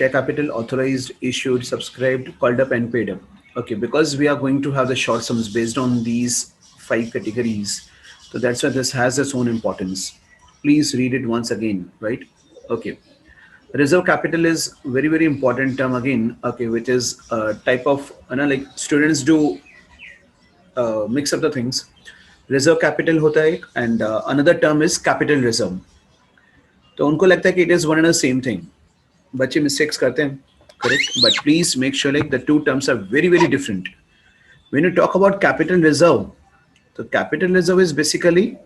share capital, authorized, issued, subscribed, called up, and paid up. Okay, because we are going to have the short sums based on these 5 categories. So that's why this has its own importance. Please read it once again, right? Okay. Reserve capital is very, very important term again, okay, which is a type of, like students do mix up the things. Reserve capital होता है and another term is capital reserve. तो उनको लगता है कि it is one and the same thing. बच्चे mistakes करते हैं, correct? But please make sure like the two terms are very, very different. When you talk about capital reserve, the capital reserve is basically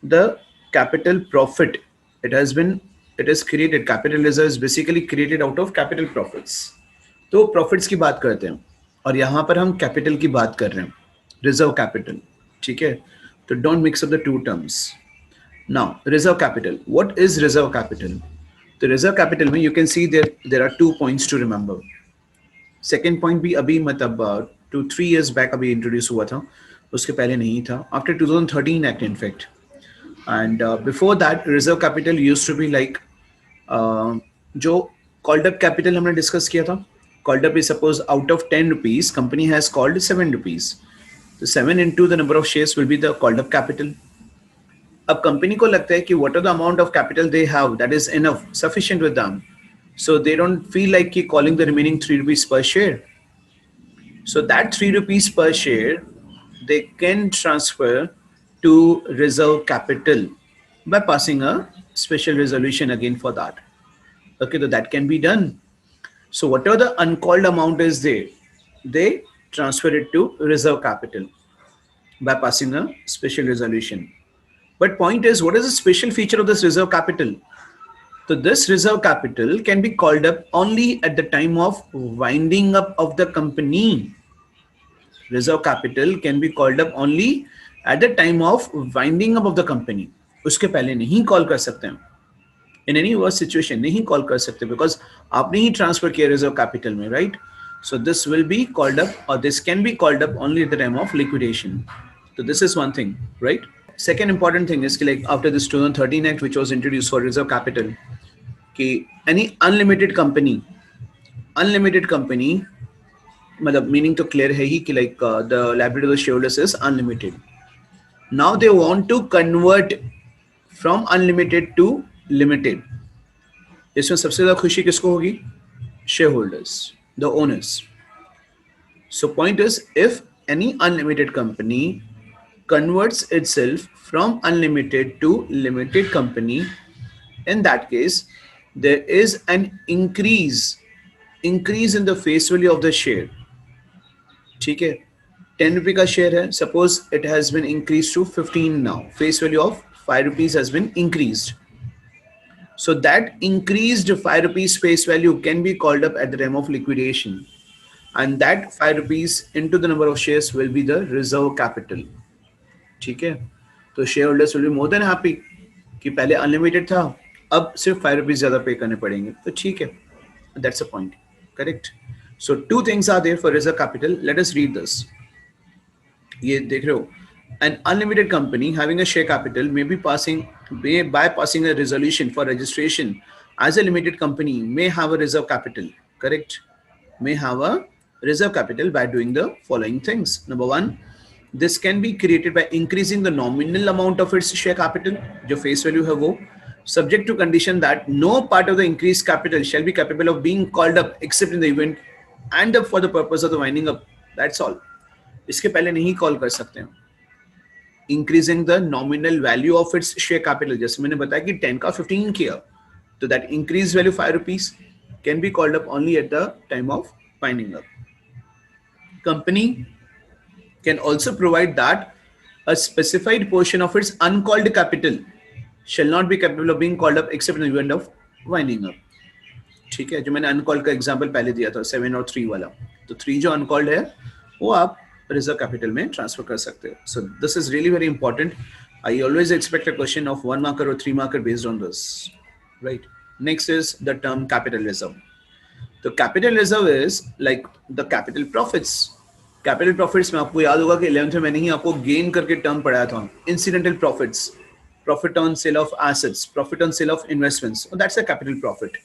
the capital profit. It is created. Capital reserve is basically created out of capital profits. तो profits की बात करते हैं और यहाँ पर हम capital की बात कर रहे हैं, reserve capital, ठीक है? तो don't mix up the two terms. Now reserve capital. What is reserve capital? The reserve capital में you can see there are 2 points to remember. Second point भी अभी मतलब 2-3 years back अभी introduce हुआ था, उसके पहले नहीं था. After 2013 act in fact. And before that reserve capital used to be like जो called up capital हमने discuss किया था. Called up is suppose out of 10 rupees company has called 7 rupees. So 7 into the number of shares will be the called up capital. अब company को लगता है कि what are the amount of capital they have that is enough sufficient with them, so they don't feel like calling the remaining 3 rupees per share. So that 3 rupees per share they can transfer to reserve capital by passing a special resolution again for that. Okay, so that can be done. So whatever the uncalled amount is there, they transfer it to reserve capital by passing a special resolution. But point is, what is the special feature of this reserve capital? So this reserve capital can be called up only at the time of winding up of the company. Reserve capital can be called up only at the time of winding up of the company. उसके पहले नहीं call कर सकते हैं. In any worse situation नहीं call कर सकते because आपने ही transfer किया reserve capital में, right? So this will be called up or this can be called up only at the time of liquidation. So this is one thing, right? Second important thing is like after this 2013 act which was introduced for reserve capital, कि any unlimited company मतलब meaning तो clear है ही कि like the liability of the shareholders is unlimited. Now they want to convert from unlimited to limited. इसमें सबसे ज़्यादा खुशी किसको होगी? Shareholders, the owners. So point is, if any unlimited company converts itself from unlimited to limited company, in that case there is an increase in the face value of the share. ठीक है, 10 रुपये का share है, suppose it has been increased to 15 now, face value of 5 rupees has been increased. So that increased 5 rupees face value can be called up at the time of liquidation, and that 5 rupees into the number of shares will be the reserve capital. ठीक है, तो share holders will be more than happy कि पहले unlimited था, अब सिर्फ 5 rupees ज्यादा पे करने पड़ेंगे, तो ठीक है, that's a point, correct. So 2 things are there for reserve capital. Let us read this. ये देख रहे हो, an unlimited company having a share capital may by passing a resolution for registration as a limited company may have a reserve capital, correct, may have a reserve capital by doing the following things. Number 1, this can be created by increasing the nominal amount of its share capital, जो face value है वो, subject to condition that no part of the increased capital shall be capable of being called up except in the event and for the purpose of the winding up. That's all. इसके पहले नहीं call कर सकते हैं. Increasing the nominal value of its share capital, जैसे मैंने बताया कि 10 का 15 किया, तो that increased value 5 rupees can be called up only at the time of winding up. Company can also provide that a specified portion of its uncalled capital shall not be capable of being called up except in the event of winding up. ठीक है, जो मैंने uncalled का example पहले दिया था 7 और 3 वाला, तो 3 जो uncalled है वो आप रिजर्व कैपिटल में ट्रांसफर कर सकते हो. So this is really very important. I always expect a question of 1 marker or 3 marker based on this, right? Next is the term capitalism. तो capital reserve is like the capital profits. Capital profits में आपको याद होगा कि 11th में मैंने ही आपको gain करके टर्म पढ़ाया था, incidental profits, profit on sale of assets, profit on sale of investments, that's a capital profit.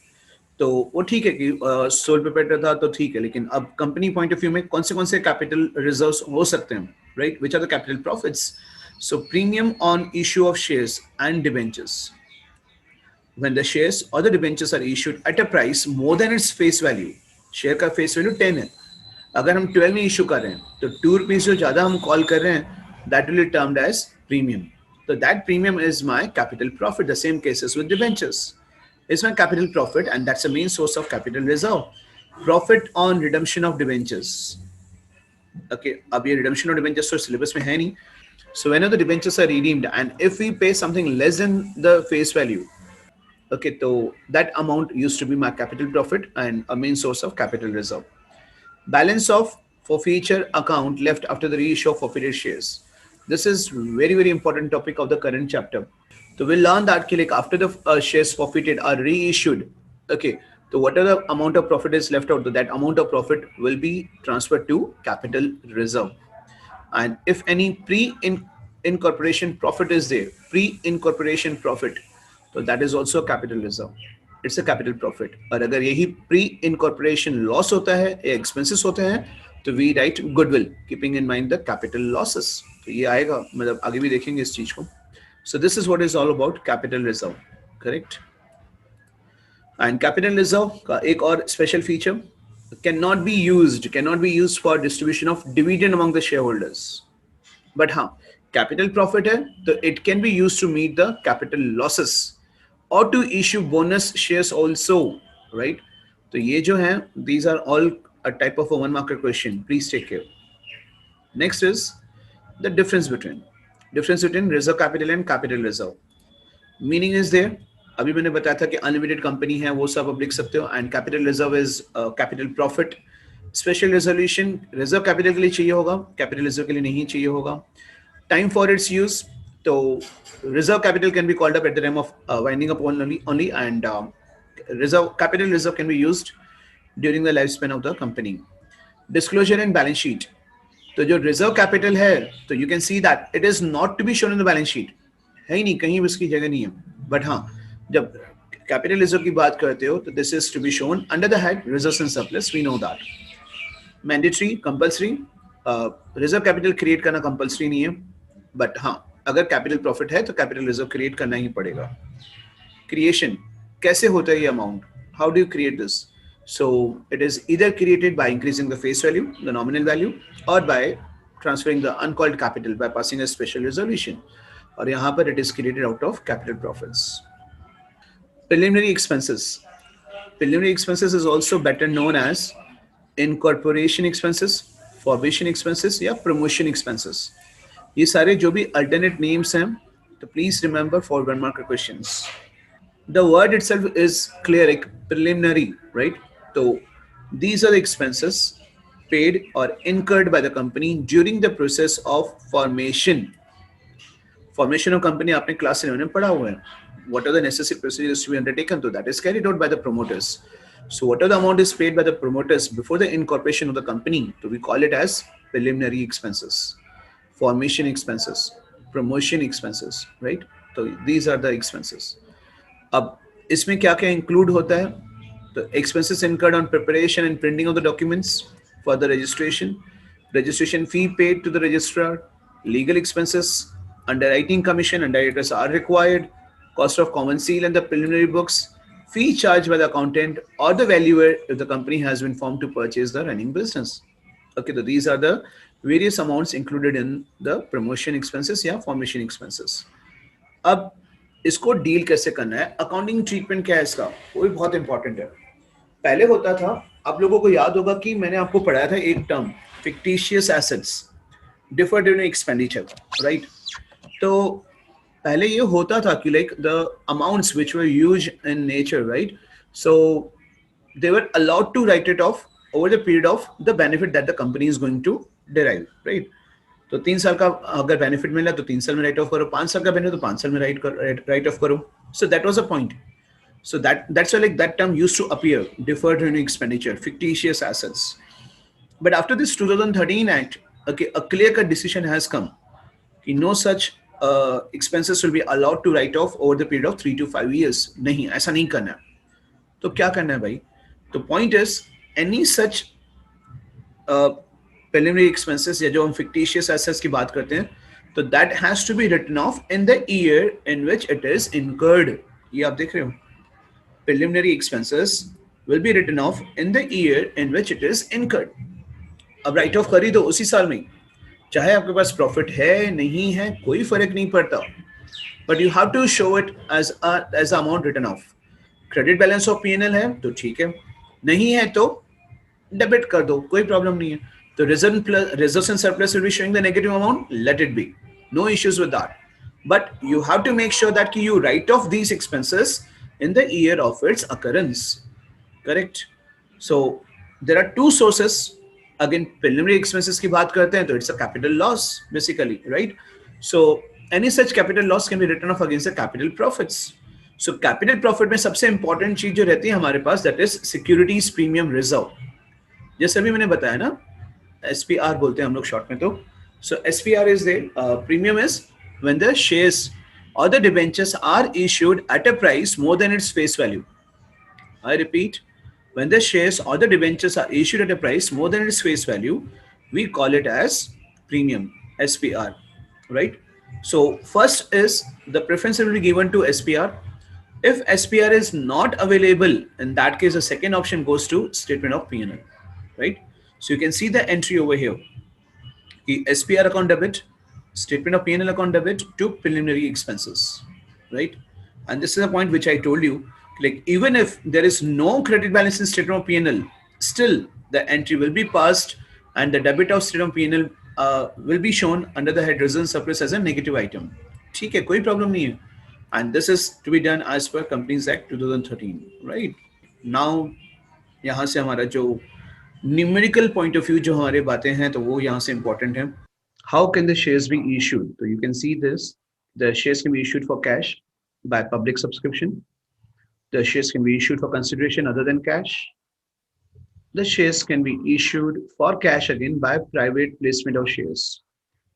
तो वो ठीक है कि सोल प्रोप्राइटर था तो ठीक है, लेकिन अब कंपनी पॉइंट ऑफ व्यू में कौन से कैपिटल रिजर्व्स हो सकते हैं, right? Which are the capital profits? So premium on issue of shares and debentures, when the shares or the debentures are issued at a price more than its face value. Share का face value 10 है, अगर हम 12 में issue कर रहे हैं तो 2 rupees जो ज्यादा हम कॉल कर रहे हैं, that will be termed as premium. तो that premium is my capital profit. The same cases with debentures is my capital profit, and that's the main source of capital reserve. Profit on redemption of debentures. Okay, अब ये redemption of debentures तो syllabus में है नहीं. So whenever the debentures are redeemed and if we pay something less than the face value, okay, so that amount used to be my capital profit and a main source of capital reserve. Balance of forfeiture account left after the reissue of forfeited shares. This is very important topic of the current chapter. So we'll learn that like after the shares forfeited are reissued, okay, so whatever the amount of profit is left out, that amount of profit will be transferred to capital reserve. And if any pre-incorporation profit is there, pre-incorporation profit, so that is also capital reserve. It's a capital profit. और अगर यही pre-incorporation loss होता है या expenses होते हैं तो we write goodwill, keeping in mind the capital losses. तो ये आएगा, मतलब आगे भी देखेंगे इस चीज को. So this is what is all about capital reserve, correct? And capital reserve का एक और special feature, cannot be used for distribution of dividend among the shareholders. But हाँ, capital profit है तो it can be used to meet the capital losses or to issue bonus shares also, right? तो ये जो है, these are all a type of a one marker question. Please take care. Next is the difference between reserve capital and capital reserve. Meaning is there, अभी मैंने बताया था कि unlimited company है, वो सब आप लिख सकते हो. And capital reserve is capital profit. Special resolution reserve capital के लिए चाहिए होगा, कैपिटल रिजर्व के लिए नहीं चाहिए होगा. टाइम फॉर इट्स यूज, तो reserve capital can be called up at the time of winding up only and reserve capital reserve can be used during the life span of the company. Disclosure and balance sheet, तो जो reserve capital है तो you can see that it is not to be shown in the balance sheet, है ही नहीं, कहीं भी उसकी जगह नहीं है. बट हाँ, जब कैपिटल रिजर्व की बात करते हो तो this is to be shown under the head reserves and surplus. We know that. Mandatory, compulsory, reserve capital create करना कंपल्सरी नहीं है, बट हाँ अगर कैपिटल प्रॉफिट है तो कैपिटल रिजर्व क्रिएट करना ही पड़ेगा. क्रिएशन कैसे होता है ये amount, how do you create this? So it is either created by increasing the face value, the nominal value, or by transferring the uncalled capital by passing a special resolution. और यहाँ पर it is created out of capital profits. Preliminary expenses. Preliminary expenses is also better known as incorporation expenses, formation expenses या promotion expenses. ये सारे जो भी alternate names हैं, तो please remember for one marker questions. The word itself is clear, like preliminary, right? So these are the expenses paid or incurred by the company during the process of formation. Formation of company आपने class 11 में पढ़ा हुआ है. What are the necessary procedures to be undertaken? So that is carried out by the promoters. So whatever the amount is paid by the promoters before the incorporation of the company, so we call it as preliminary expenses, formation expenses, promotion expenses, right? So these are the expenses. अब इसमें क्या क्या include होता है? तो expenses incurred on preparation and printing of the documents for the registration fee paid to the registrar, legal expenses, underwriting commission, underwriters are required, cost of common seal and the preliminary books, fee charged by the accountant or the valuer if the company has been formed to purchase the running business. Okay, so these are the various amounts included in the promotion expenses या formation expenses. अब इसको deal कैसे करना है, accounting treatment क्या है इसका, वो भी बहुत इंपॉर्टेंट है. पहले होता था, आप लोगों को याद होगा कि मैंने आपको पढ़ाया था एक term, fictitious assets, deferred expenditure, right? तो पहले ये होता था कि like the amounts which were used in nature, right? So they were allowed to write it off over the period of the benefit that the company is going to derive, right? तो 3 साल का अगर benefit मिला तो 3 साल में right of करो, 5 साल का बेनिफिट तो 5 साल में राइट ऑफ करो. So that was a point. So that's why like that term used to appear, deferred revenue expenditure, fictitious assets. But after this 2013 Act, okay, a clear-cut decision has come. No such expenses will be allowed to write off over the period of 3 to 5 years. नहीं, ऐसा नहीं करना. तो क्या करना है भाई? तो point is, any such preliminary expenses या जो हम fictitious assets की बात करते हैं, तो that has to be written off in the year in which it is incurred. ये आप देख रहे हो, preliminary expenses will be written off in the year in which it is incurred. अब राइट ऑफ करी दो उसी साल में, चाहे आपके पास प्रॉफिट है नहीं है कोई फर्क नहीं पड़ता, but you have to show it as amount written off. Credit balance of PNL है तो ठीक है, नहीं है तो डेबिट कर दो, कोई प्रॉब्लम नहीं है. तो reserves and surplus will be showing the negative amount, let it be, no issues with that. But you have to make sure that you write off these expenses in the year of its occurrence. Correct? So there are two sources. Again, preliminary expenses की बात करते हैं तो it's a capital loss basically, right? So any such capital loss can be written off against the capital profits. So capital profit में सबसे important चीज जो रहती है हमारे पास, that is securities premium reserve. जैसे अभी मैंने बताया ना, SPR बोलते हैं हम लोग शॉर्ट में. तो so SPR is there. Premium is when the shares or the debentures are issued at a price more than its face value. I repeat, when the shares or the debentures are issued at a price more than its face value, we call it as premium, SPR, right? So first is the preference will be given to SPR. If SPR is not available, in that case, the second option goes to statement of P&L, right? So you can see the entry over here. The SPR account debit, statement of P&L account debit to preliminary expenses, right? And this is a point which I told you, like even if there is no credit balance in statement of P&L, still the entry will be passed and the debit of statement of P&L will be shown under the head reserve surplus as a negative item. ठीक है, कोई problem नहीं है. And this is to be done as per Companies Act 2013, right? Now यहाँ से हमारा जो numerical point of view जो हमारे बातें हैं तो वो यहाँ से इंपॉर्टेंट है. How can the shares be issued? तो you can see this, the shares can be issued for cash by public subscription. The shares can be issued for consideration other than cash. The shares can be issued for cash again by private placement of shares.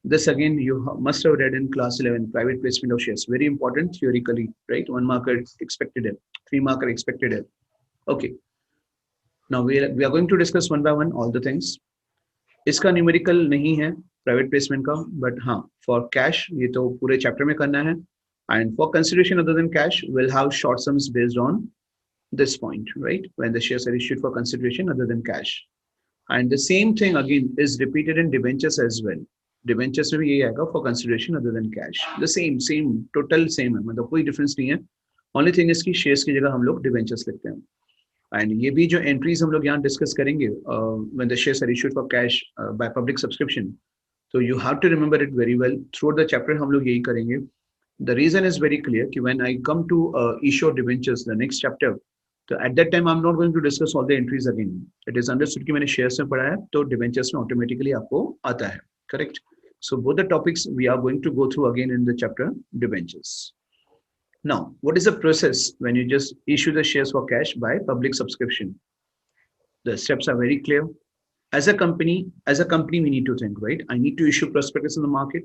This again you must have read in class 11, private placement of shares, very important theoretically, right? 1 marker expected it, 3 marker expected it. Okay, now we are going to discuss one by one all the things. इसका numerical नहीं है private placement का, but हाँ for cash ये तो पूरे chapter में करना है. And for consideration other than cash will have short sums based on this point, right? When the shares are issued for consideration other than cash. And the same thing again is repeated in debentures as well. Debentures में भी यही आएगा for consideration other than cash. The same total same है, मतलब कोई difference नहीं है. Only thing is कि shares की जगह हम लोग debentures लिखते हैं. And ये भी जो entries हम लोग यहाँ discuss करेंगे when the shares are issued for cash by public subscription, so you have to remember it very well. Throughout the chapter हम लोग यही करेंगे. The reason is very clear कि when I come to issue debentures, the next chapter, so at that time I'm not going to discuss all the entries again. It is understood कि मैंने shares में पढ़ा है तो debentures में automatically आपको आता है, correct? So both the topics we are going to go through again in the chapter debentures. Now, what is the process when you just issue the shares for cash by public subscription? The steps are very clear. As a company, we need to think, right? I need to issue prospectus in the market.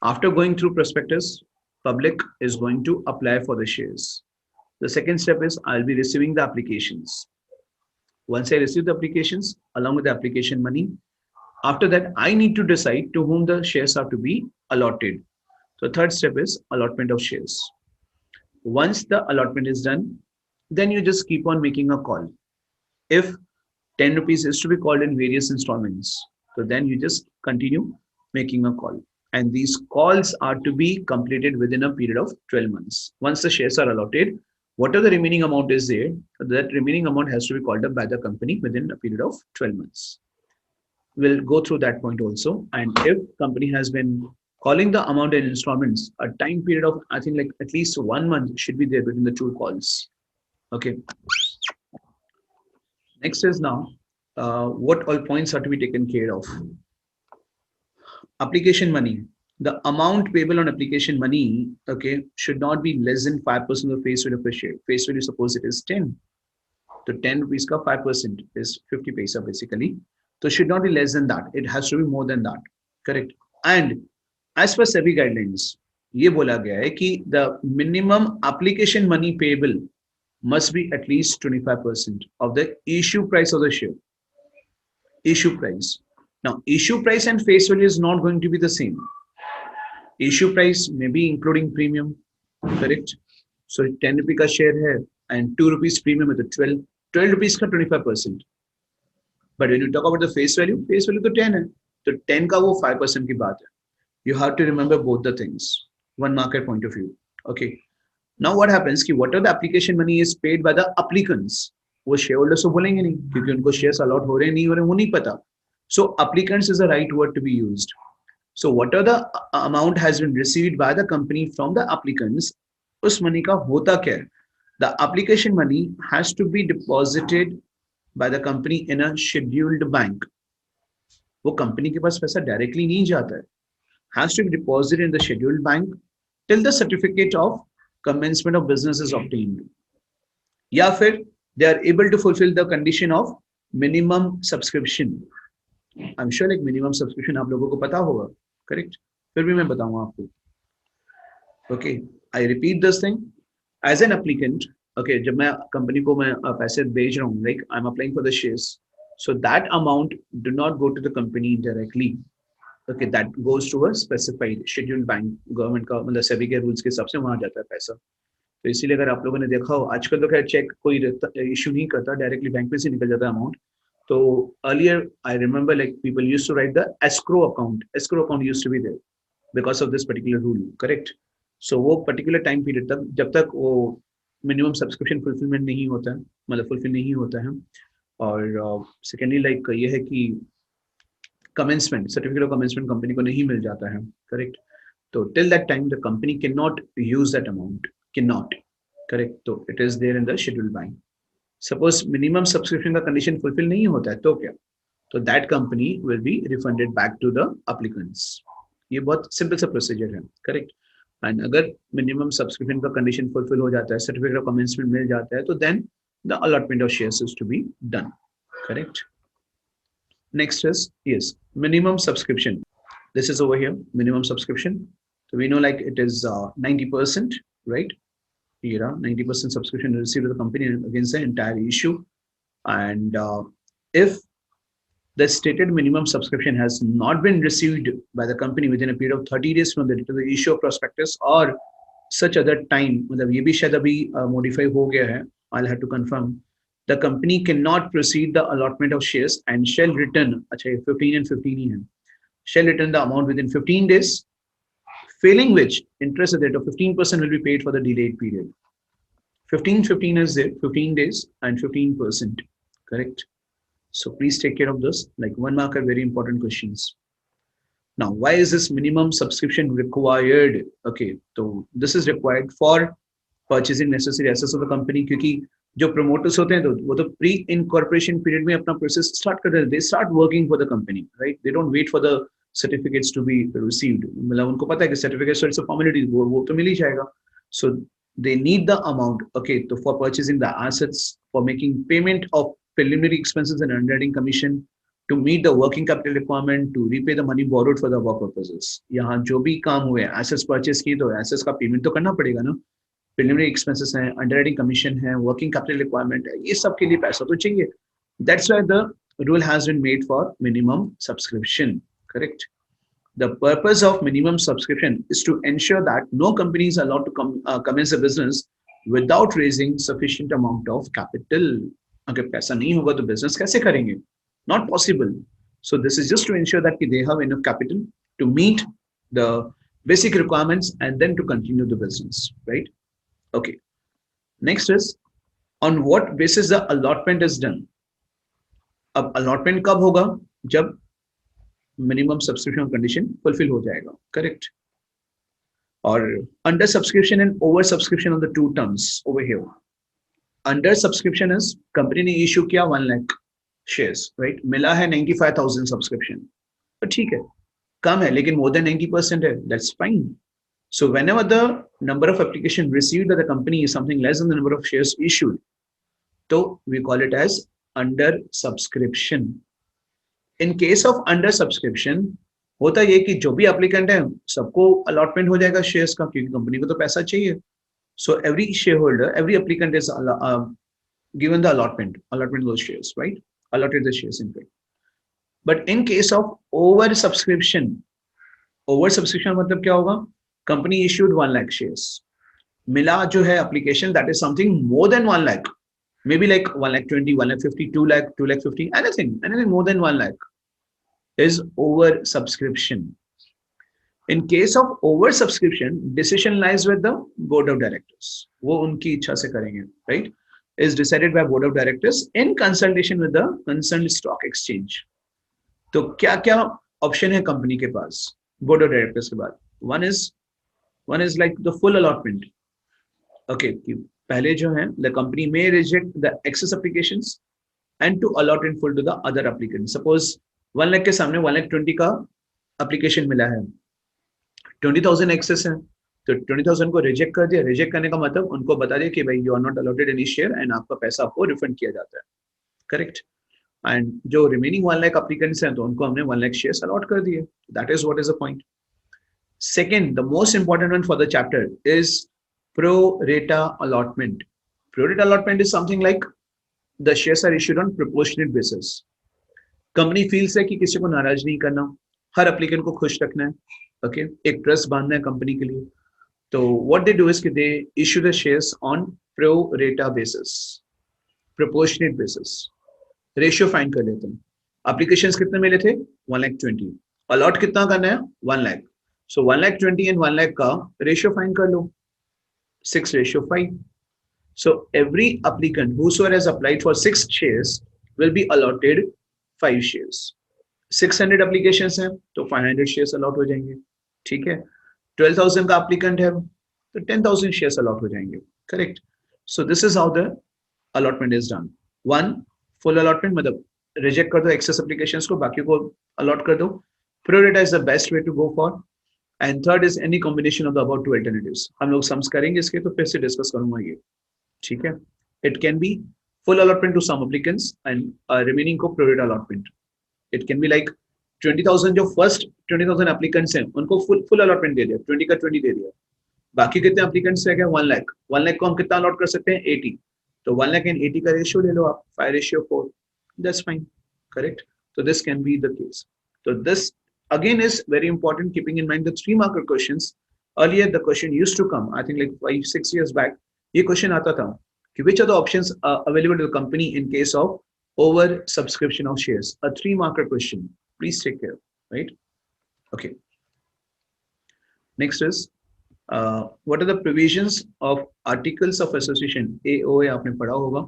After going through prospectus, public is going to apply for the shares. The second step is I'll be receiving the applications. Once I receive the applications, along with the application money, after that, I need to decide to whom the shares are to be allotted. So third step is allotment of shares. Once the allotment is done, then you just keep on making a call. If 10 rupees is to be called in various installments, so then you just continue making a call. And these calls are to be completed within a period of 12 months. Once the shares are allotted, whatever the remaining amount is there, that remaining amount has to be called up by the company within a period of 12 months. We'll go through that point also. And if company has been calling the amount in installments, a time period of I think like at least 1 month should be there between the two calls. Okay. Next is now what all points are to be taken care of. Application money. The amount payable on application money, okay, should not be less than 5% of face value of a share. Face value, suppose it is 10. So 10 rupees ka 5% is 50 paisa basically. So it should not be less than that. It has to be more than that. Correct. And as per SEBI guidelines, ये बोला गया है कि the minimum application money payable must be at least 25% of the issue price of the share. Issue price. Now, issue price and face value is not going to be the same. Issue price may be including premium, correct? So 10 रुपये का share है and 2 rupees premium है तो 12 rupees का 25%. But when you talk about the face value तो 10 है. तो 10 का वो 5% की बात है. You have to remember both the things. One market point of view. Okay. Now what happens कि whatever the application money is paid by the applicants, वो shareholders को बोलेंगे नहीं क्योंकि उनको shares allot हो रहे नहीं हो रहे वो नहीं पता. So applicants is the right word to be used. So whatever the amount has been received by the company from the applicants, उस money का होता क्या है? The application money has to be deposited by the company in a scheduled bank. वो company के पास पैसा directly नहीं जाता है. Has to be deposited in the scheduled bank till the certificate of commencement of business is obtained. या फिर they are able to fulfill the condition of minimum subscription. I'm sure like minimum subscription आप लोगों को पता होगा, correct? फिर भी मैं बताऊंगा आपको. Okay, I repeat this thing. As an applicant, okay, जब मैं कंपनी को मैं पैसे भेज रहा हूँ, like I'm applying for the shares, so that amount do not go to the company directly. Okay, that goes to a specified scheduled bank. Government का मतलब सेबी के रूल्स के हिसाब से वहां जाता है पैसा. तो इसीलिए अगर आप लोगों ने देखा हो आजकल तो खैर चेक कोई इशू नहीं करता, डायरेक्टली बैंक में से निकल जाता है अमाउंट. तो earlier I remember like people used to write the escrow account. Escrow account used to be there because of this particular rule, correct? So वो particular time period तक जब तक वो minimum subscription fulfillment नहीं होता है, मतलब fulfill नहीं होता है. और secondly like ये है कि commencement, certificate of commencement company को नहीं मिल जाता है, correct? तो till that time the company cannot use that amount, cannot, correct? तो it is there in the scheduled bank. Suppose minimum subscription का condition fulfill नहीं होता है तो क्या? तो that company will be refunded back to the applicants. ये बहुत simple सा procedure है, correct? And अगर minimum subscription का condition fulfill हो जाता है, certificate of commencement मिल जाता है, तो then the allotment of shares is to be done, correct? Next is, yes, minimum subscription. This is over here, minimum subscription. So we know like it is 90%, right? Here, 90% subscription received to the company against the entire issue. And if the stated minimum subscription has not been received by the company within a period of 30 days from the date of the issue of prospectus or such other time, मतलब ये भी शायद अभी modify हो गया है, I'll have to confirm. The company cannot proceed the allotment of shares and shall return, अच्छा 15 and 15 ही है, shall return the amount within 15 days, failing which interest rate of 15% will be paid for the delayed period. 15 is there, 15 days and 15%, correct? So please take care of this. Like one mark are very important questions. Now, why is this minimum subscription required? Okay, so this is required for purchasing necessary assets of the company. क्योंकि जो promoters होते हैं तो वो तो pre-incorporation period में अपना process start कर देते हैं. They start working for the company, right? They don't wait for the certificates to be received. मतलब उनको पता है कि certificates are a formality, वो तो मिल ही जाएगा. So they need the amount, okay, so for purchasing the assets, for making payment of preliminary expenses and underwriting commission, to meet the working capital requirement, to repay the money borrowed for the above purposes. यहाँ जो भी काम हुए, assets purchase किए तो assets का payment तो करना पड़ेगा ना. Preliminary expenses हैं, underwriting commission है, working capital requirement है, ये सब के लिए पैसा तो चाहिए. That's why the rule has been made for minimum subscription, correct? The purpose of minimum subscription is to ensure that no company is allowed to commence a business without raising sufficient amount of capital. अगर पैसा नहीं होगा तो business कैसे करेंगे? Not possible. So this is just to ensure that they have enough capital to meet the basic requirements and then to continue the business, right? Okay. Next is, on what basis the allotment is done? अब allotment कब होगा? जब minimum subscription condition fulfill हो जाएगा, correct? और under subscription and over subscription are the two terms over here. Under subscription is company ने issue किया 1 lakh shares, right? मिला है 95,000 subscription, तो ठीक है, कम है लेकिन more than 90% है, that's fine. So whenever the number of application received by the company is something less than the number of shares issued, so we call it as under subscription. In case of under subscription, होता ये कि जो भी applicant है सबको allotment हो जाएगा shares का, क्योंकि company को तो पैसा चाहिए. So every shareholder, every applicant is given the allotment of those shares, right? Allotted the shares in fact. But in case of oversubscription मतलब क्या होगा? Company issued 1 lakh shares. मिला जो है application, that is something more than 1 lakh. Maybe like 1 lakh 20, 1 lakh 50, 2 lakh, 2 lakh 50, anything more than 1 lakh is oversubscription. In case of oversubscription, decision lies with the board of directors. वो उनकी इच्छा से करेंगे, right? Is decided by board of directors in consultation with the concerned stock exchange. तो क्या क्या option है company के पास बोर्ड ऑफ डायरेक्टर्स के बाद? One is like the full allotment. Okay, पहले जो है द कंपनी में reject the excess applications and to allot in full to the other applicant. Suppose 1 lakh के सामने 1 लाख 20 का एप्लीकेशन मिला है, 20,000 एक्सेस है, तो 20,000 को रिजेक्ट कर दिया. रिजेक्ट करने का मतलब उनको बता दिया कि भाई you are not allotted any share and आपका पैसा आपको रिफंड किया जाता है. करेक्ट. एंड जो रिमेनिंग 1 लाख एप्लीकेंट्स हैं तो उनको हमने 1 लाख शेयर्स अलॉट कर दिए. That is what is the point. Second, the most important one for the chapter is pro rata allotment. Pro rata allotment is something like the shares are issued on proportionate basis. Company feels है कि किसी को नाराज नहीं करना, हर applicant को खुश रखना है. ओके, एक ट्रस्ट बांधना है कंपनी के लिए. तो व्हाट दे डू इज कि they issue the shares on pro rata basis, proportionate basis. Ratio find कर लेते हैं. एप्लीकेशंस कितने मिले थे? 1 लाख 20. अलॉट कितना करना है? 1 लाख. सो 1 लाख 20 एंड 1 लाख का रेशियो फाइंड कर लो, 6:5. So every applicant whosoever has applied for 6 shares will be allotted 5 shares. 600 applications हैं तो 500 shares allot हो जाएंगे. ठीक है. 12,000 का applicant है तो 10,000 shares allot हो जाएंगे. Correct. So this is how the allotment is done. One, full allotment मतलब reject कर दो excess applications को, बाकी को allot कर दो. Pro rata is the best way to go for. And third is any combination of the above two alternatives. हम लोग sums करेंगे इसके, तो फिर से discuss करूंगा ये. ठीक है. It can be full allotment to some applicants and remaining को pro rata allotment. It can be like 20,000 जो first 20,000 applicants हैं उनको full allotment दे दिया, 20 का 20 दे दिया. बाकी कितने applicants रह गए? 1 लाख. 1 लाख को हम कितना allot कर सकते हैं? 80. तो 1 लाख and 80 का ratio ले लो आप, 5:4. That's fine. Correct. So this can be the case. So this again is very important, keeping in mind the 3-marker questions. Earlier the question used to come, I think like 5-6 years back. ये question आता था कि which are the options available to the company in case of over subscription of shares. A 3-marker question. Please take care. Right? Okay. Next is what are the provisions of Articles of Association? AOA आपने पढ़ा होगा,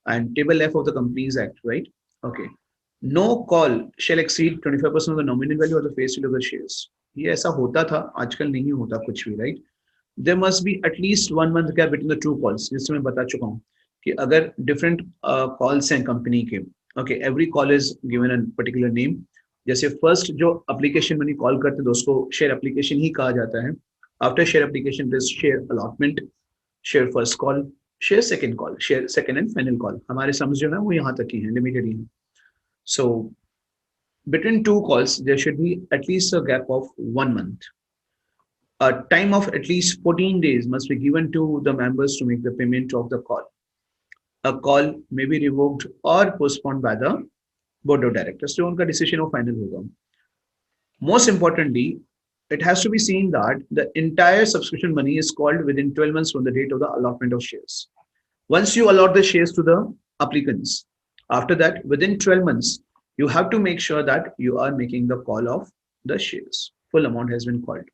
and Table F of the Companies Act. Right? Okay. No call shall exceed 25% of the nominal value or the face value of the shares. ये ऐसा होता था, आजकल नहीं होता कुछ भी. Right? There must be at least 1 month gap between the 2 calls. जिससे मैं बता चुका हूँ कि अगर different calls हैं कंपनी के, okay, every call is given a particular name. जैसे first जो application मनी call करते हैं उसको share application ही कहा जाता है. After share application there is share allotment, share first call, share second call, share second and final call. हमारे समझ जो है वो यहाँ तक ही है, limited ही है. So between 2 calls there should be at least a gap of 1 month. A time of at least 14 days must be given to the members to make the payment of the call. A call may be revoked or postponed by the board of directors. So उनका decision of final होगा. Most importantly, it has to be seen that the entire subscription money is called within 12 months from the date of the allotment of shares. Once you allot the shares to the applicants, after that, within 12 months, you have to make sure that you are making the call of the shares. Full amount has been called.